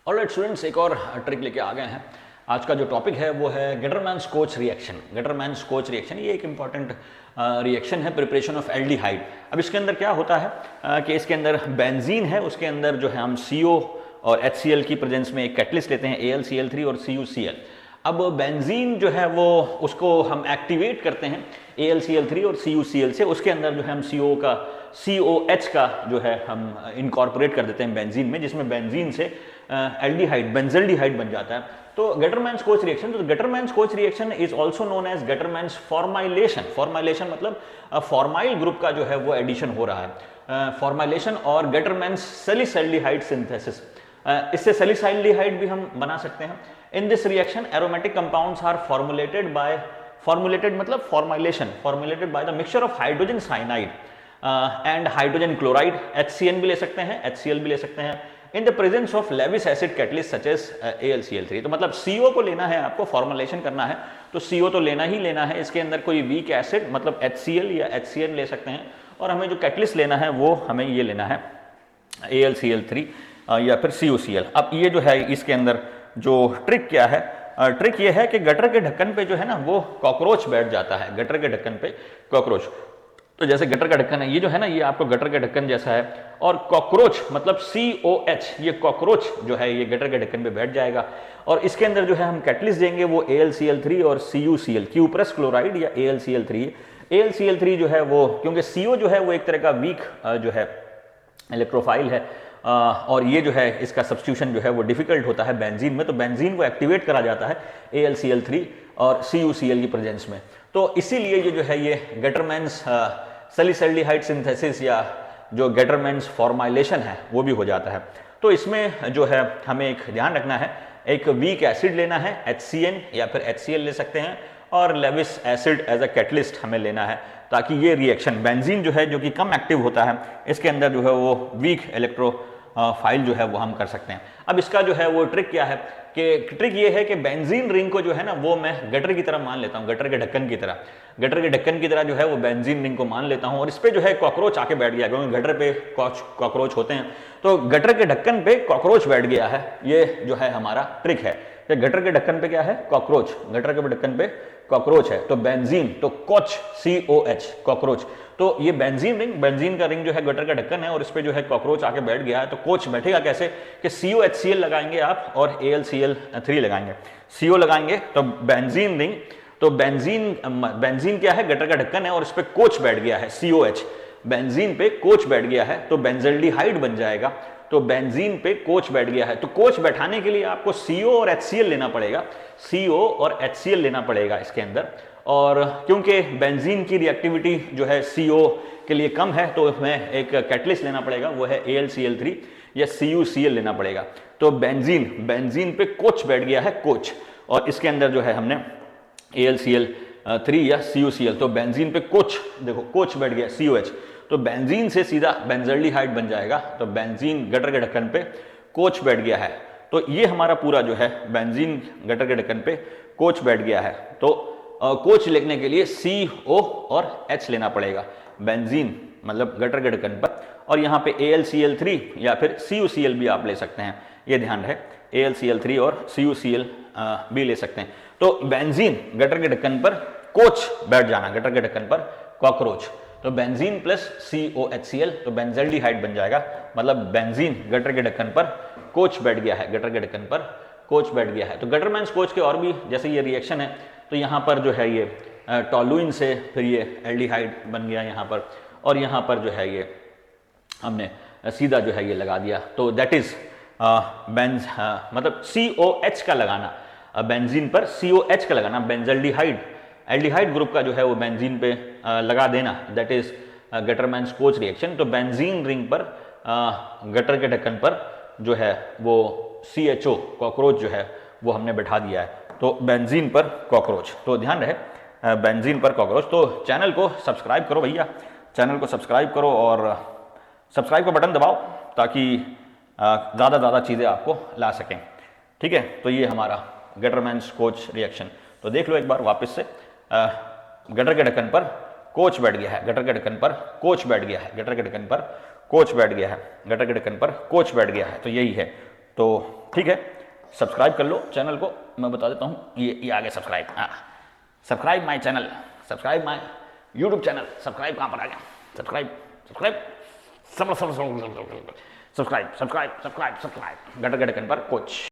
Alright students, एक और trick लेके आ गए हैं। आज का जो टॉपिक है वो है गेटरमैन्स कोच रिएक्शन। गेटरमैन्स कोच रिएक्शन ये एक इंपॉर्टेंट रिएक्शन है प्रिपरेशन ऑफ एल्डिहाइड। अब इसके अंदर क्या होता है कि इसके अंदर बेंजीन है, उसके अंदर जो है हम CO और HCl की प्रेजेंस में एक कैटलिस्ट लेते हैं AlCl3 और CuCl। अब बेंजीन जो है वो उसको हम एक्टिवेट करते हैं AlCl3 और CuCl से, उसके अंदर जो है हम COH का जो है हम इनकॉर्पोरेट कर देते हैं बेंजीन में, जिसमें बेंजीन से एल्डिहाइड बेंजल्डिहाइड बन जाता है। तो गेटरमैन्स कोच रिएक्शन, तो Gattermann's Koch reaction is also known as Gattermann's formylation. Formylation मतलब फॉर्माइल ग्रुप का जो है वो एडिशन हो रहा है, फॉर्माइलेशन और गेटरमैन्स सैलिसैल्डिहाइड सिंथेसिस। इससे सैलिसैल्डिहाइड भी हम बना सकते हैं। In this reaction aromatic compounds are formulated मतलब formulated by the mixture of hydrogen cyanide and hydrogen chloride. HCN भी ले सकते हैं, HCl भी ले सकते हैं, in the presence of Lewis acid catalyst such as AlCl3। तो मतलब CO को लेना है, आपको फॉर्मुलेशन करना है तो CO तो लेना ही लेना है। इसके अंदर कोई वीक एसिड मतलब HCl या HCN ले सकते हैं, और हमें जो कैटलिस्ट लेना है वो हमें ये लेना है AlCl3 या फिर CuCl। अब ये जो है इसके अंदर जो ट्रिक क्या है, ट्रिक ये है कि गटर के ढक्कन पे जो है ना वो कॉकरोच बैठ जाता है। गटर के ढक्कन पे कॉकरोच, तो जैसे गटर का ढक्कन है ये जो है ना, ये आपको गटर के ढक्कन जैसा है, और कॉकरोच मतलब COH, ये कॉकरोच जो है ये गटर के ढक्कन पे बैठ जाएगा। और इसके अंदर जो है हम कैटलिस्ट देंगे वो AlCl3 और CuCl, क्यूप्रस क्लोराइड या AlCl3। AlCl3 जो है वो, क्योंकि CO जो है वो एक तरह का वीक जो है इलेक्ट्रोफाइल है, और ये जो है इसका सब्स्टिट्यूशन जो है वो डिफिकल्ट होता है बेंजीन में, तो बेंजीन को एक्टिवेट करा जाता है AlCl3 और CuCl की प्रेजेंस में। तो इसीलिए ये जो है ये गेटरमैन्स सैलिसैल्डिहाइड सिंथेसिस या जो गेटरमैन्स फॉर्माइलेशन है वो भी हो जाता है। तो इसमें जो है हमें एक ध्यान रखना है, एक वीक एसिड लेना है HCN या फिर HCl ले सकते हैं, और Lewis acid as a catalyst हमें लेना है, ताकि ये रिएक्शन बेंजीन जो है जो कि कम एक्टिव होता है, इसके अंदर जो है वो वीक इलेक्ट्रो फाइल जो है वो हम कर सकते हैं। अब इसका जो है वो ट्रिक क्या है कि ट्रिक ये है कि बेंजीन रिंग को जो है ना वो मैं गटर की तरह मान लेता हूँ, गटर के ढक्कन की तरह। गटर के ढक्कन की तरह जो है वो बेंजीन रिंग को मान लेता हूँ, और इस पे जो है कॉकरोच आके बैठ गया, क्योंकि गटर पे कॉकरोच होते हैं, तो गटर के ढक्कन पे कॉकरोच बैठ गया है। ये जो है हमारा ट्रिक है कि गटर के ढक्कन पे क्या है, कॉकरोच, गटर के ढक्कन पे कॉकरोच है, तो बेंजीन तो कोच COH कॉकरोच। तो ये बेंजीन रिंग, बेंजीन का रिंग जो है गटर का ढक्कन है, और इस पे जो है कॉकरोच आके बैठ गया है। तो कोच बैठेगा कैसे कि COHCl लगाएंगे आप और AlCl3 लगाएंगे, CO लगाएंगे तो बेंजीन रिंग, तो बेंजीन क्या है, गटर का ढक्कन है, और इस पे कोच बैठ गया है COH, बेंजीन पे कोच बैठ गया है तो बेंजल्डिहाइड बन जाएगा। तो बेंजीन पे कोच बैठ गया है, तो कोच बैठाने के लिए आपको CO और HCl लेना पड़ेगा, CO और HCl लेना पड़ेगा इसके अंदर। और क्योंकि बेंजीन की रिएक्टिविटी जो है CO के लिए कम है, तो हमें एक कैटलिस्ट लेना पड़ेगा, वो है AlCl3 या CuCl लेना पड़ेगा। तो बेंजीन पे कोच बैठ गया है, कोच, और इसके अंदर जो है हमने AlCl3 या CuCl, तो बेंजीन पे कोच, देखो कोच बैठ गया COH, तो बेंजीन से सीधा बेंजल्डिहाइड बन जाएगा। तो बेंजीन गटर के ढक्कन पे कोच बैठ गया है, तो ये हमारा पूरा जो है बेंजीन गटर के ढक्कन पे कोच बैठ गया है। तो कोच लिखने के लिए CO और H लेना पड़ेगा, बेंजीन मतलब गटर के ढक्कन पर, और यहाँ पे AlCl3 या फिर CuCl भी आप ले सकते हैं, ये ध्यान रहे, AlCl3 और CuCl भी ले सकते हैं। तो बेंजीन गटर के ढक्कन पर कोच बैठ जाना, गटर के ढक्कन पर कॉकरोच, तो बेंजीन प्लस COHCl तो बेंजल्डिहाइड बन जाएगा। मतलब बेंजीन गटर के ढक्कन पर कोच बैठ गया है, गटर के ढक्कन पर कोच बैठ गया है। तो गेटरमैन्स कोच के और भी जैसे ये रिएक्शन है, तो यहाँ पर जो है ये टॉलुइन से फिर ये एल्डिहाइड बन गया यहाँ पर, और यहाँ पर जो है ये हमने सीधा जो है ये लगा दिया। तो दैट इज बेंज मतलब COH का लगाना, बेंजीन पर COH का लगाना, बेंजल्डिहाइड एल्डिहाइड ग्रुप का जो है वो बेंजीन पे लगा देना, दैट इज गेटरमैन्स कोच रिएक्शन। तो बेंजीन रिंग पर गटर के ढक्कन पर जो है वो CHO कॉकरोच जो है वो हमने बैठा दिया है, तो बेंजीन पर कॉकरोच। तो ध्यान रहे बेंजीन पर कॉकरोच। तो चैनल को सब्सक्राइब करो भैया, चैनल को सब्सक्राइब करो और सब्सक्राइब का बटन दबाओ, ताकि ज़्यादा चीज़ें आपको ला सकें, ठीक है। तो ये हमारा गेटरमैन्स कोच रिएक्शन, तो देख लो एक बार वापस से। गटर के ढक्कन पर कोच बैठ गया है, गटर के ढक्कन पर कोच बैठ गया है, गटर के ढक्कन पर कोच बैठ गया है, गटर के ढक्कन पर कोच बैठ गया है, तो यही है। तो ठीक है, सब्सक्राइब कर लो चैनल को, मैं बता देता हूँ ये आ गया subscribe, subscribe my channel, subscribe my YouTube channel, subscribe कहाँ पर आ गया, subscribe subscribe subscribe subscribe subscribe subscribe subscribe गटर गटकन पर कोच।